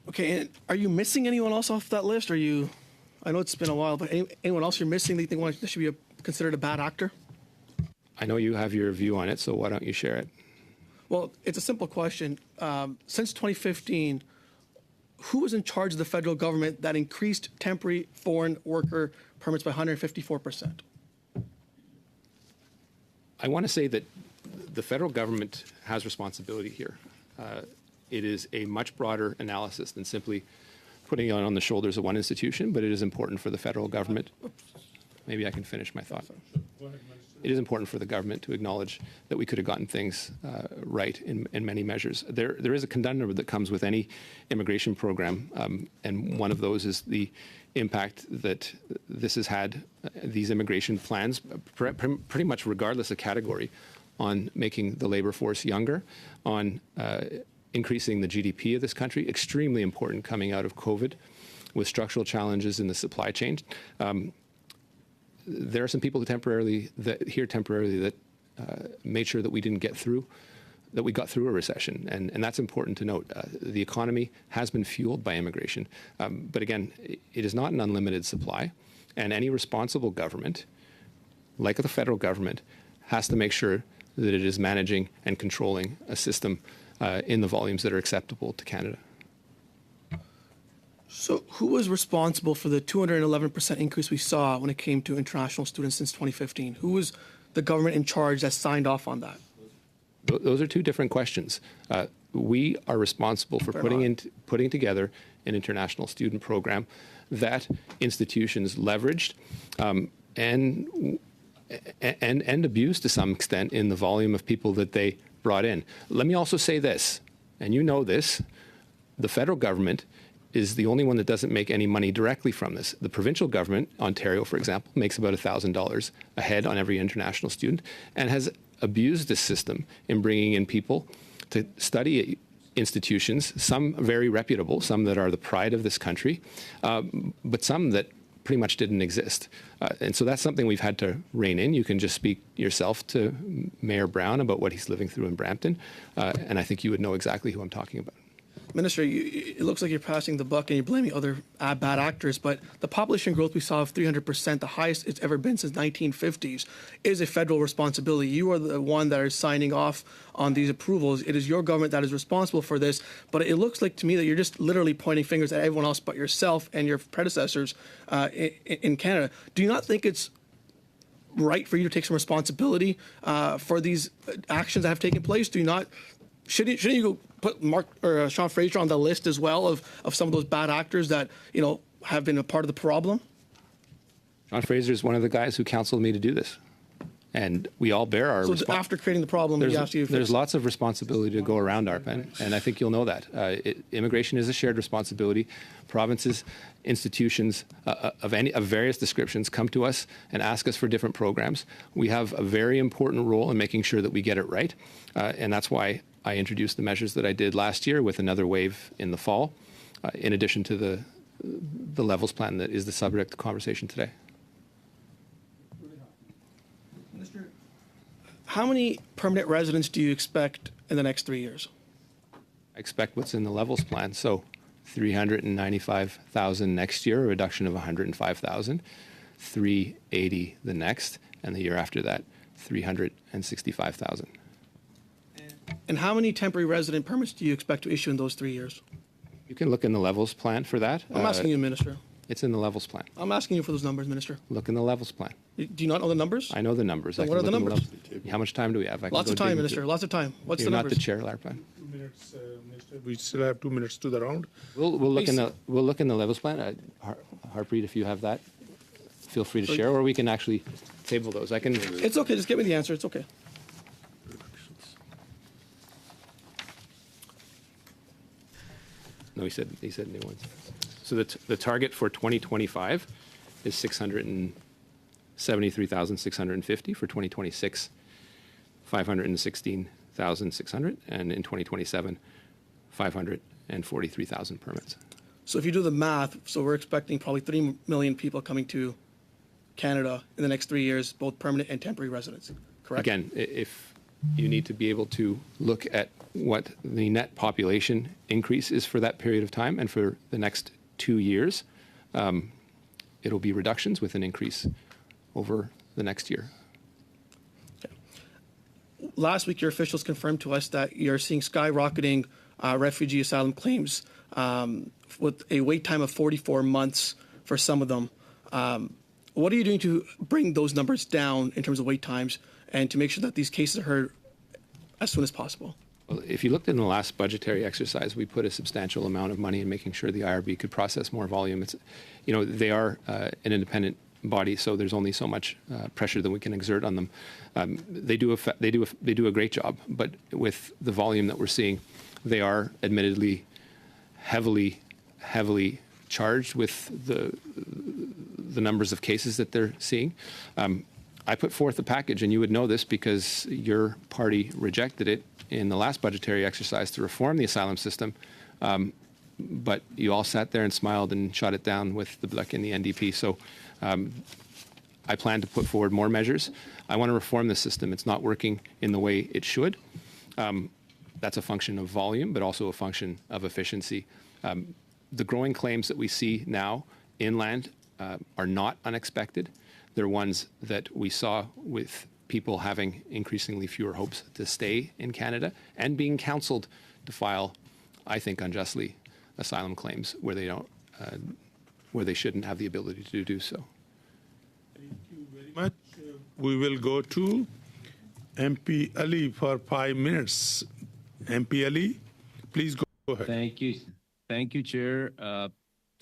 Okay, and are you missing anyone else off that list? I know it's been a while, but anyone else you're missing that you think should be considered a bad actor? I know you have your view on it, so why don't you share it? Well, it's a simple question. Since 2015, who was in charge of the federal government that increased temporary foreign worker permits by 154%? I want to say that the federal government has responsibility here. It is a much broader analysis than simply putting it on the shoulders of one institution, but it is important for the federal government. Maybe I can finish my thought. It is important for the government to acknowledge that we could have gotten things right in many measures. There is a conundrum that comes with any immigration program, and one of those is the impact that this has had, these immigration plans, pretty much regardless of category, on making the labor force younger, on increasing the GDP of this country, extremely important coming out of COVID with structural challenges in the supply chain. There are some people here temporarily that made sure that we didn't get through, that we got through a recession, and that's important to note. The economy has been fueled by immigration, but again, it is not an unlimited supply, and any responsible government, like the federal government, has to make sure that it is managing and controlling a system in the volumes that are acceptable to Canada. So who was responsible for the 211% increase we saw when it came to international students since 2015? Who was the government in charge that signed off on that? Those are two different questions. We are responsible for putting together an international student program that institutions leveraged and abused to some extent in the volume of people that they brought in. Let me also say this, and you know this, the federal government is the only one that doesn't make any money directly from this. The provincial government, Ontario, for example, makes about $1,000 a head on every international student and has abused this system in bringing in people to study at institutions, some very reputable, some that are the pride of this country, but some that pretty much didn't exist. And so that's something we've had to rein in. You can just speak yourself to Mayor Brown about what he's living through in Brampton, and I think you would know exactly who I'm talking about. Minister, it looks like you're passing the buck and you're blaming other bad actors, but the population growth we saw of 300%, the highest it's ever been since 1950s, is a federal responsibility. You are the one that is signing off on these approvals. It is your government that is responsible for this, but it looks like to me that you're just literally pointing fingers at everyone else but yourself and your predecessors in Canada. Do you not think it's right for you to take some responsibility for these actions that have taken place? Do you not? Shouldn't you put Mark or Sean Fraser on the list as well of some of those bad actors that have been a part of the problem? Sean Fraser is one of the guys who counseled me to do this, and we all bear our. So after creating the problem, there's lots of responsibility to go around, Arpan, and I think you'll know that immigration is a shared responsibility. Provinces, institutions of various descriptions come to us and ask us for different programs. We have a very important role in making sure that we get it right, and that's why I introduced the measures that I did last year with another wave in the fall, in addition to the levels plan that is the subject of conversation today. Minister, how many permanent residents do you expect in the next 3 years? I expect what's in the levels plan. So 395,000 next year, a reduction of 105,000, 380 the next, and the year after that, 365,000. And how many temporary resident permits do you expect to issue in those 3 years? You can look in the levels plan for that. I'm asking you, Minister. It's in the levels plan. I'm asking you for those numbers, Minister. Look in the levels plan. Do you not know the numbers? I know the numbers. What are the numbers? How much time do we have? Lots of time, Minister. Lots of time. What's the numbers? You're not the chair, Larpan. 2 minutes, Minister. We still have 2 minutes to the round. We'll look in the levels plan. Harpreet, if you have that, feel free to share, or we can actually table those. I can. It's okay. Just give me the answer. It's okay. No, he said new ones. So the target for 2025 is 673,650. For 2026, 516,600, and in 2027, 543,000 permits. So if you do the math, so we're expecting probably 3 million people coming to Canada in the next 3 years, both permanent and temporary residents, correct? Again, if you need to be able to look at what the net population increase is for that period of time, and for the next 2 years, it'll be reductions with an increase over the next year. Okay. Last week, your officials confirmed to us that you're seeing skyrocketing refugee asylum claims with a wait time of 44 months for some of them. What are you doing to bring those numbers down in terms of wait times and to make sure that these cases are heard as soon as possible? Well, if you looked in the last budgetary exercise, we put a substantial amount of money in making sure the IRB could process more volume. It's, they are an independent body, so there's only so much pressure that we can exert on them. They do a great job, but with the volume that we're seeing, they are admittedly heavily charged with the numbers of cases that they're seeing. I put forth a package, and you would know this because your party rejected it in the last budgetary exercise to reform the asylum system, but you all sat there and smiled and shot it down with the Bloc and the NDP. So I plan to put forward more measures. I want to reform the system. It's not working in the way it should. That's a function of volume, but also a function of efficiency. The growing claims that we see now inland are not unexpected. They're ones that we saw with people having increasingly fewer hopes to stay in Canada and being counseled to file, I think unjustly, asylum claims where they don't, where they shouldn't have the ability to do so. Thank you very much. We will go to MP Ali for 5 minutes. MP Ali, please go ahead. Thank you, Chair.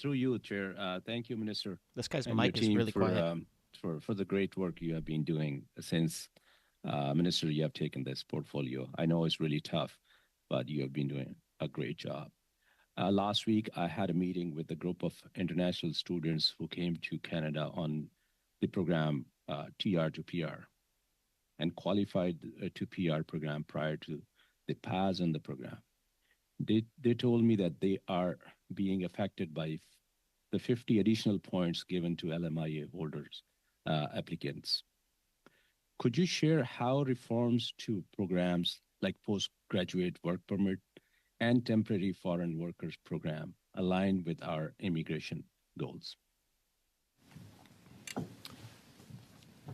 Through you, Chair. Thank you, Minister. This guy's and mic your is team really quiet. For the great work you have been doing since, Minister, you have taken this portfolio. I know it's really tough, but you have been doing a great job. Last week, I had a meeting with a group of international students who came to Canada on the program TR to PR and qualified to PR program prior to the pass on the program. They told me that they are being affected by the 50 additional points given to LMIA holders, applicants. Could you share how reforms to programs like postgraduate work permit and temporary foreign workers program align with our immigration goals?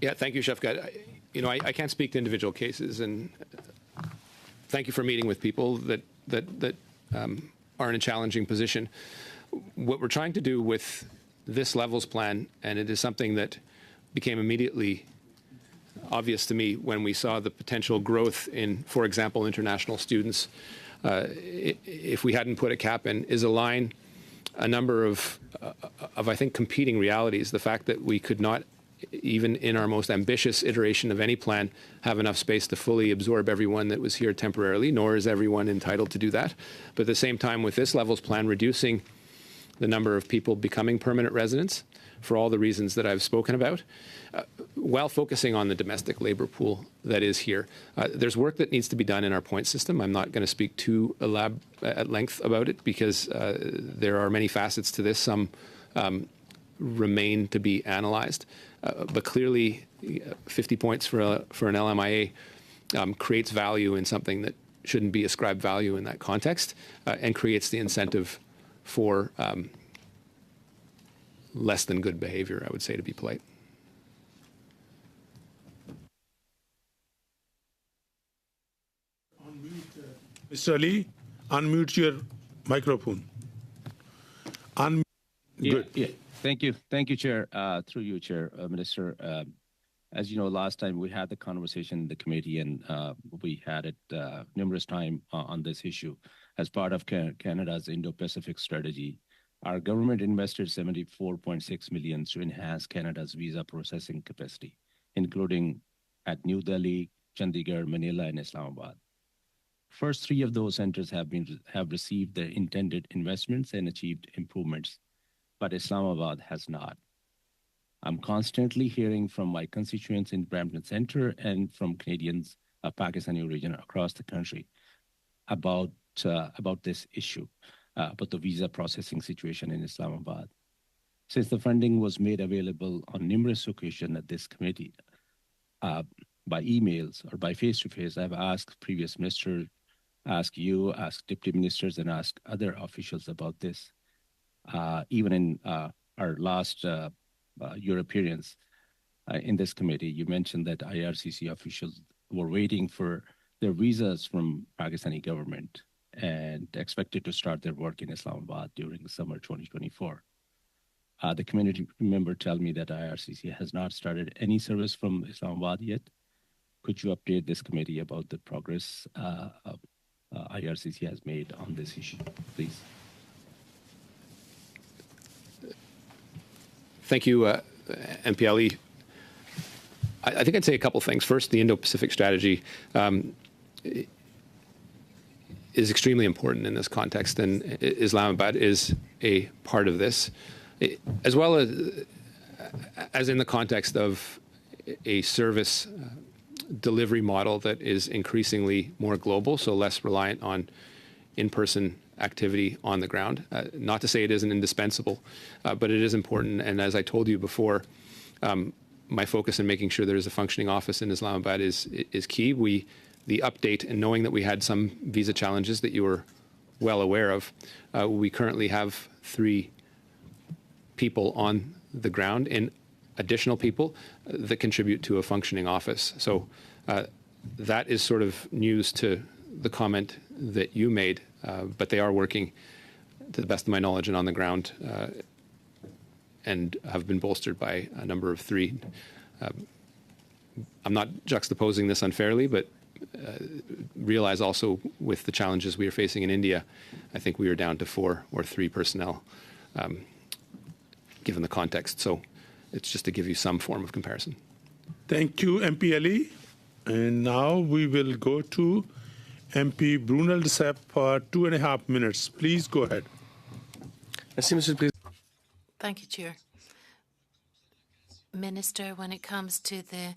Yeah, thank you, Shefkat. I can't speak to individual cases, and thank you for meeting with people that are in a challenging position. What we're trying to do with this levels plan, and it is something that became immediately obvious to me when we saw the potential growth in, for example, international students, if we hadn't put a cap in, is align a number of I think, competing realities. The fact that we could not, even in our most ambitious iteration of any plan, have enough space to fully absorb everyone that was here temporarily, nor is everyone entitled to do that. But at the same time, with this levels plan, reducing the number of people becoming permanent residents for all the reasons that I've spoken about, while focusing on the domestic labor pool that is here. There's work that needs to be done in our point system. I'm not going to speak too at length about it because there are many facets to this. Some remain to be analyzed. But clearly, 50 points for an LMIA creates value in something that shouldn't be ascribed value in that context, and creates the incentive for less than good behavior, I would say, to be polite. Mr. Ali, unmute your microphone. Good. Yeah. Thank you, Chair. Through you, Chair, Minister. As you know, last time we had the conversation in the committee, and we had it numerous times on this issue. As part of Canada's Indo-Pacific strategy, our government invested $74.6 million to enhance Canada's visa processing capacity, including at New Delhi, Chandigarh, Manila, and Islamabad. First three of those centers have received their intended investments and achieved improvements, but Islamabad has not. I'm constantly hearing from my constituents in Brampton Centre and from Canadians of Pakistani origin across the country about this issue, about the visa processing situation in Islamabad. Since the funding was made available on numerous occasions at this committee, by emails or by face-to-face, I've asked previous ministers, asked you, asked deputy ministers, and asked other officials about this. Even in our last your appearance in this committee, you mentioned that IRCC officials were waiting for their visas from Pakistani government and expected to start their work in Islamabad during summer 2024. The community member told me that IRCC has not started any service from Islamabad yet. Could you update this committee about the progress IRCC has made on this issue, please? Thank you, MP Ali. I think I'd say a couple things. First, the Indo-Pacific strategy is extremely important in this context, and Islamabad is a part of this, as well as in the context of a service delivery model that is increasingly more global, so less reliant on in-person activity on the ground. Not to say it isn't indispensable, but it is important. And as I told you before, my focus in making sure there is a functioning office in Islamabad is key. The update, and knowing that we had some visa challenges that you were well aware of, we currently have 3 people on the ground and additional people that contribute to a functioning office. So that is sort of news to the comment that you made, but they are working, to the best of my knowledge, and on the ground, and have been bolstered by a number of 3. I'm not juxtaposing this unfairly, but realize also with the challenges we are facing in India, I think we are down to 4 or 3 personnel, given the context. So it's just to give you some form of comparison. Thank you, MP Ali. And now we will go to MP Brunel de Sepp for 2.5 minutes. Please go ahead. Merci, Monsieur le Président. Thank you, Chair. Minister, when it comes to the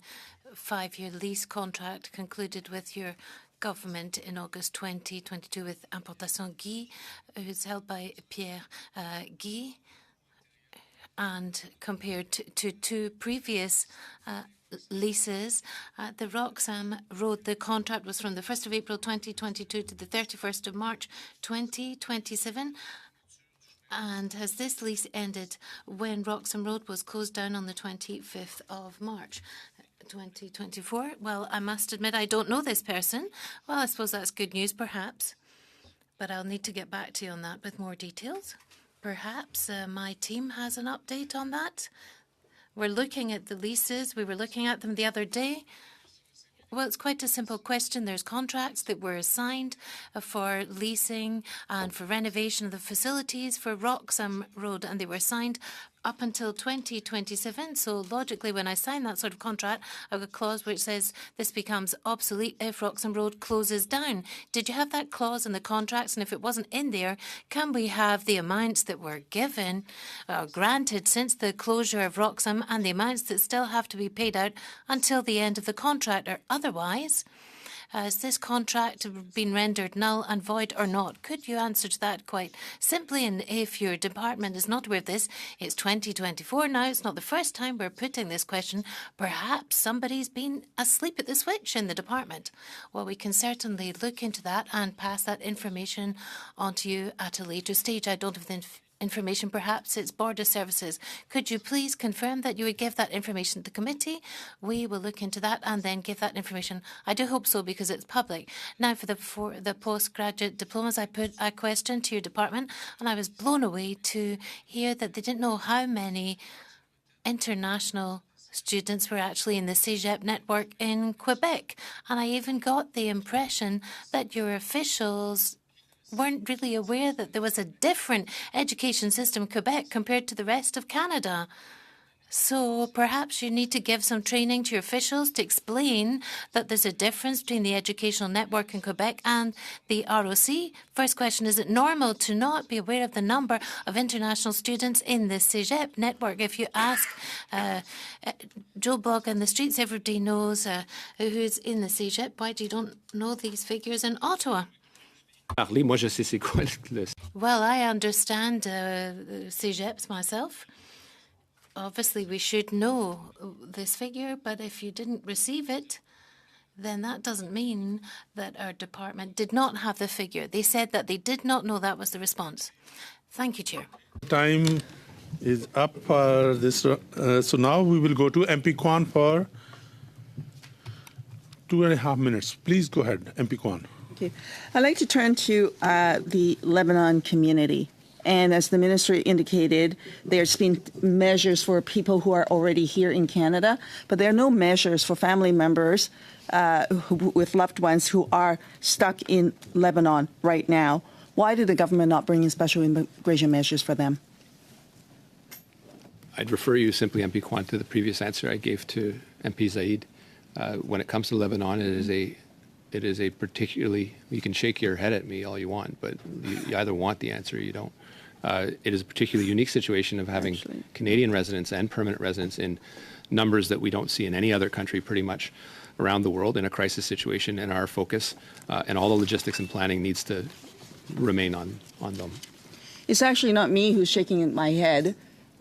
5-year lease contract concluded with your government in August 2022 with Importation Guy, who's held by Pierre Guy, and compared to two previous leases, the Roxham Road, the contract was from the 1st of April 2022 to the 31st of March 2027. And has this lease ended when Roxham Road was closed down on the 25th of March 2024? Well, I must admit I don't know this person. Well, I suppose that's good news, perhaps. But I'll need to get back to you on that with more details. Perhaps my team has an update on that. We're looking at the leases. We were looking at them the other day. Well, it's quite a simple question. There's contracts that were signed for leasing and for renovation of the facilities for Roxham Road, and they were signed up until 2027. So logically, when I sign that sort of contract, I have a clause which says this becomes obsolete if Roxham Road closes down. Did you have that clause in the contracts? And if it wasn't in there, can we have the amounts that were given, granted since the closure of Roxham, and the amounts that still have to be paid out until the end of the contract, or otherwise? Has this contract been rendered null and void or not? Could you answer to that quite simply? And if your department is not aware of this, it's 2024 now. It's not the first time we're putting this question. Perhaps somebody's been asleep at the switch in the department. Well, we can certainly look into that and pass that information on to you at a later stage. I don't have the information. Perhaps it's border services. Could you please confirm that you would give that information to the committee? We will look into that and then give that information. I do hope so, because it's public. Now, for the postgraduate diplomas, I put a question to your department, and I was blown away to hear that they didn't know how many international students were actually in the Cégep network in Quebec. And I even got the impression that your officials weren't really aware that there was a different education system in Quebec compared to the rest of Canada. So perhaps you need to give some training to your officials to explain that there's a difference between the educational network in Quebec and the ROC. First question, is it normal to not be aware of the number of international students in the Cégep network? If you ask Joe Blog in the streets, everybody knows who's in the Cégep. Why do you don't know these figures in Ottawa? Well, I understand Cégeps myself. Obviously, we should know this figure, but if you didn't receive it, then that doesn't mean that our department did not have the figure. They said that they did not know. That was the response. Thank you, Chair. Time is up for this. So now we will go to MP Kwan for 2.5 minutes. Please go ahead, MP Kwan. Thank you. I'd like to turn to the Lebanon community. And as the minister indicated, there's been measures for people who are already here in Canada, but there are no measures for family members with loved ones who are stuck in Lebanon right now. Why did the government not bring in special immigration measures for them? I'd refer you simply, MP Kwan, to the previous answer I gave to MP Zaid. When it comes to Lebanon, it is a particularly, you can shake your head at me all you want, but you either want the answer or you don't. It is a particularly unique situation of having Canadian residents and permanent residents in numbers that we don't see in any other country pretty much around the world in a crisis situation, and our focus and all the logistics and planning needs to remain on them. It's actually not me who's shaking my head,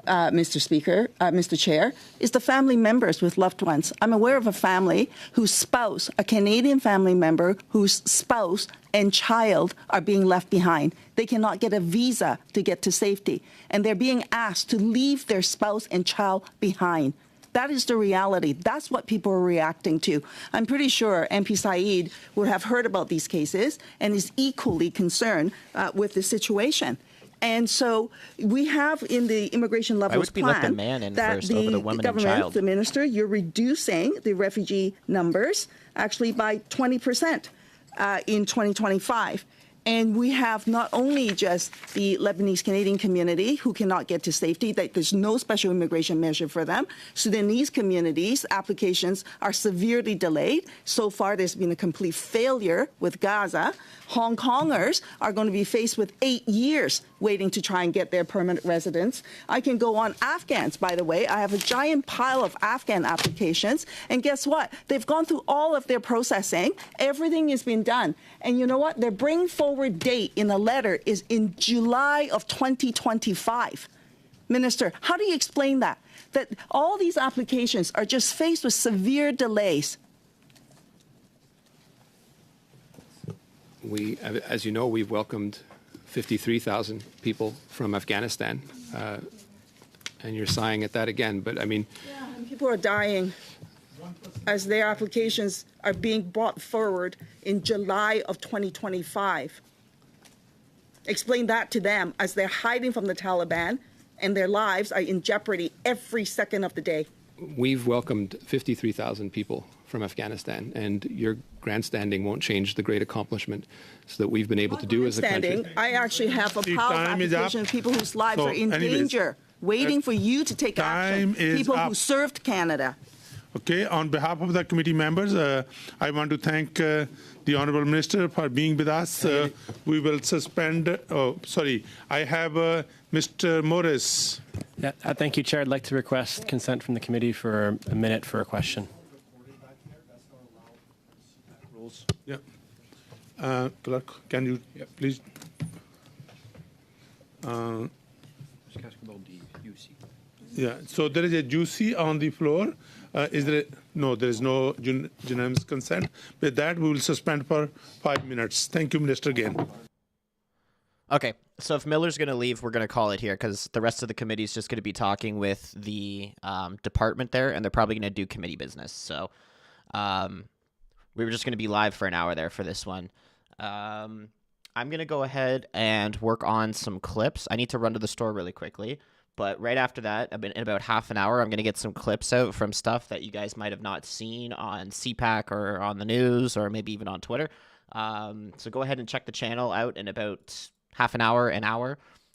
Mr. Speaker, Mr. Chair, is the family members with loved ones. I'm aware of a family whose spouse, a Canadian family member, whose spouse and child are being left behind. They cannot get a visa to get to safety, and they're being asked to leave their spouse and child behind. That is the reality. That's what people are reacting to. I'm pretty sure MP Said would have heard about these cases and is equally concerned with the situation. And so we have in the immigration levels plan that the government, the minister, you're reducing the refugee numbers actually by 20% in 2025. And we have not only just the Lebanese Canadian community who cannot get to safety, that there's no special immigration measure for them. Sudanese communities' applications are severely delayed. So far, there's been a complete failure with Gaza. Hong Kongers are going to be faced with 8 years waiting to try and get their permanent residence. I can go on. Afghans, by the way. I have a giant pile of Afghan applications. And guess what? They've gone through all of their processing. Everything has been done. And you know what? Their bring forward date in a letter is in July of 2025. Minister, how do you explain that? That all these applications are just faced with severe delays. We, as you know, we've welcomed 53,000 people from Afghanistan, and you're sighing at that again. But I mean, yeah, and people are dying as their applications are being brought forward in July of 2025. Explain that to them as they're hiding from the Taliban and their lives are in jeopardy every second of the day. We've welcomed 53,000 people from Afghanistan, and your grandstanding won't change the great accomplishment so that we've been able to do as a country. I actually have a pile of applications of people whose lives are in danger, waiting for you to take action. People who served Canada. Okay, on behalf of the committee members, I want to thank the Honourable Minister for being with us. We will suspend, I have Mr. Morris. Yeah, thank you, Chair. I'd like to request consent from the committee for a minute for a question. Yeah. Clerk, can you please? Yeah, so there is a juicy on the floor. Is there? No, there is no unanimous consent. With that, we will suspend for 5 minutes. Thank you, Minister, again. Okay, so if Miller's going to leave, we're going to call it here because the rest of the committee is just going to be talking with the department there, and they're probably going to do committee business. So we were just going to be live for an hour there for this one. I'm going to go ahead and work on some clips. I need to run to the store really quickly. But right after that, in about half an hour, I'm going to get some clips out from stuff that you guys might have not seen on CPAC or on the news or maybe even on Twitter. So go ahead and check the channel out in about half an hour. And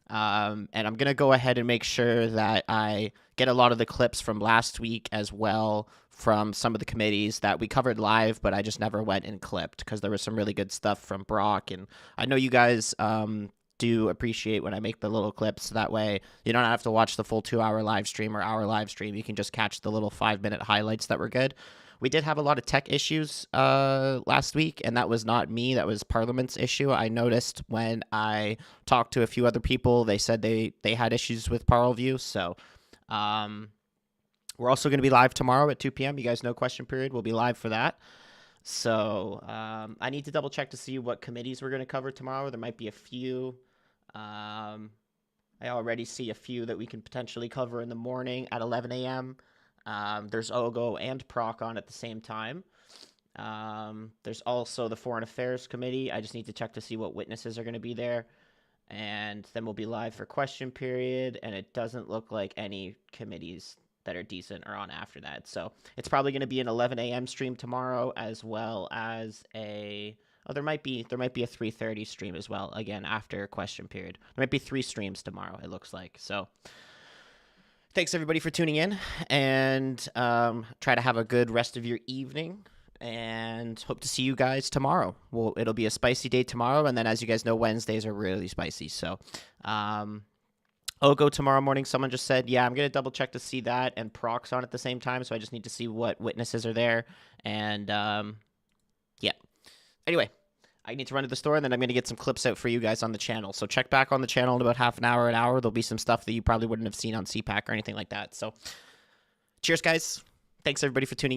I'm going to go ahead and make sure that I get a lot of the clips from last week as well from some of the committees that we covered live, but I just never went and clipped because there was some really good stuff from Brock. And I know you guys do appreciate when I make the little clips. That way you don't have to watch the full 2-hour live stream or hour live stream. You can just catch the little 5-minute highlights that were good. We did have a lot of tech issues last week, and that was not me. That was Parliament's issue. I noticed when I talked to a few other people, they said they had issues with Parleview. So we're also going to be live tomorrow at 2 p.m. You guys know question period. We'll be live for that. So I need to double check to see what committees we're going to cover tomorrow. There might be a few. I already see a few that we can potentially cover in the morning at 11 a.m. There's OGO and PROC on at the same time. There's also the Foreign Affairs Committee. I just need to check to see what witnesses are going to be there. And then we'll be live for question period. And it doesn't look like any committees that are decent are on after that. So it's probably going to be an 11 a.m. stream tomorrow, as well as there might be a 3:30 stream as well, again, after question period. There might be 3 streams tomorrow, it looks like. So thanks, everybody, for tuning in, and try to have a good rest of your evening, and hope to see you guys tomorrow. Well, it'll be a spicy day tomorrow, and then, as you guys know, Wednesdays are really spicy. So OGO tomorrow morning, someone just said, yeah, I'm going to double check to see that, and Proc's on at the same time, so I just need to see what witnesses are there, and yeah. Anyway, I need to run to the store, and then I'm going to get some clips out for you guys on the channel. So check back on the channel in about half an hour. There'll be some stuff that you probably wouldn't have seen on CPAC or anything like that. So cheers, guys. Thanks, everybody, for tuning in.